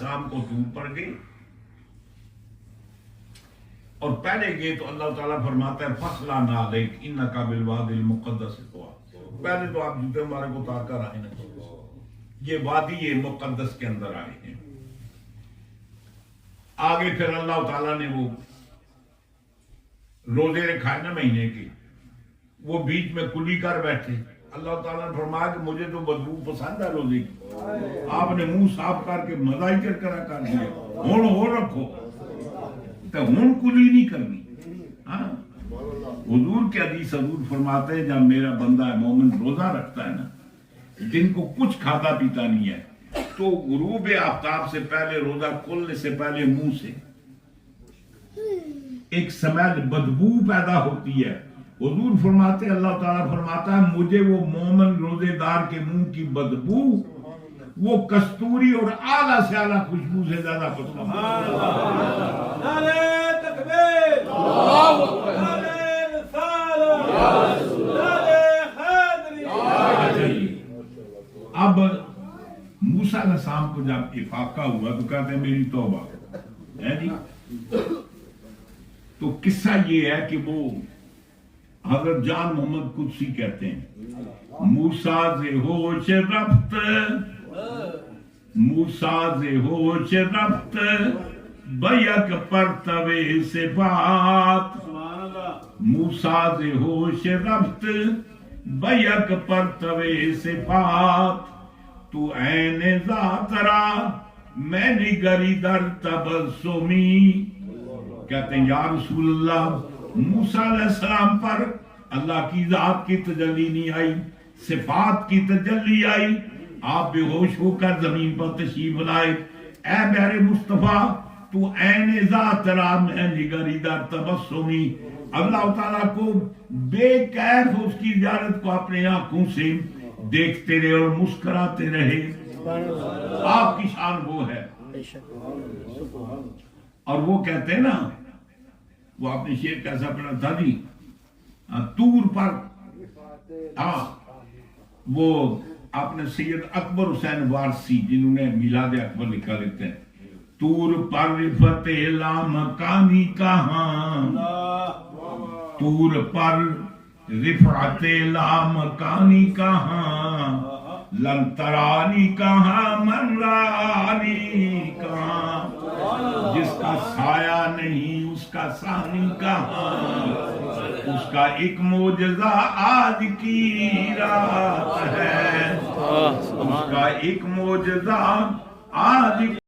شام کو دور پڑ گئی اور پہلے گئے تو اللہ تعالیٰ فرماتا ہے فصلہ نہ علیک انکا بالوادی المقدس طویٰ، پہلے تو آپ جوتے ہمارے کو اتار کر آئے نا، یہ وادی مقدس کے اندر آئے ہیں۔ آگے پھر اللہ تعالیٰ نے وہ روزے رکھائے نا مہینے کے، وہ بیچ میں کلی کر بیٹھے۔ اللہ تعالیٰ نے فرمایا کہ مجھے تو بدبو پسند ہے روزے کی، آپ نے منہ صاف کر کے مزہ ہی کر دیا، ہون ہو رکھو تو ہون کلی نہیں کرنی۔ حضور کے حدیث حضور فرماتے ہیں جب میرا بندہ مومن روزہ رکھتا ہے نا، جن کو کچھ کھاتا پیتا نہیں ہے، تو غروب آفتاب سے پہلے روزہ کھولنے سے پہلے منہ سے ایک سمیل بدبو پیدا ہوتی ہے۔ حضور فرماتے اللہ تعالیٰ فرماتا ہے مجھے وہ مومن روزے دار کے منہ کی بدبو وہ کستوری اور اعلیٰ سے اعلیٰ خوشبو سے زیادہ پسند ہے۔ نعرہ تکبیر، نعرہ رسالت، نعرہ حیدری۔ اب موسیٰ علیہ السلام کو جب افاقہ ہوا تو کہتے ہیں میری توبہ ہے جی۔ تو قصہ یہ ہے کہ وہ حضرت جان محمد قدسی کہتے ہیں موسیٰ سے ہوش رفت، موسیٰ سے ہوش رفت بیک پرتوے صفات، موسیٰ سے ہوش رفت بیک پرتوے صفات، تو عین ذات را میں نگری در تبسمی۔ کہتے ہیں یا رسول اللہ موسیٰ علیہ السلام پر اللہ کی ذات کی تجلی نہیں آئی، صفات کی تجلی آئی، آپ بے ہوش ہو کر زمین پر تشریف لائے۔ اے میرے مصطفیٰ تو عین ذات را میں نگری در تبسمی، اللہ تعالیٰ کو بے کیف اس کی زیارت کو اپنے آنکھوں سے دیکھتے رہے اور مسکراتے رہے۔ آپ کی شان وہ ہے۔ اور وہ کہتے ہیں نا، وہ آپ نے شعر کیسا پڑھا تھا جی، طور پر، وہ آپ نے سید اکبر حسین وارسی جنہوں نے میلاد اکبر لکھا لیتے ہیں، طور پر رفت لامکانی کہاں، طور پر رفعت لامکانی کہاں، لن ترانی کہاں من رانی کہاں، جس کا سایہ نہیں اس کا ثانی کہاں، اس کا ایک معجزہ آج کی رات ہے، اس کا ایک معجزہ آج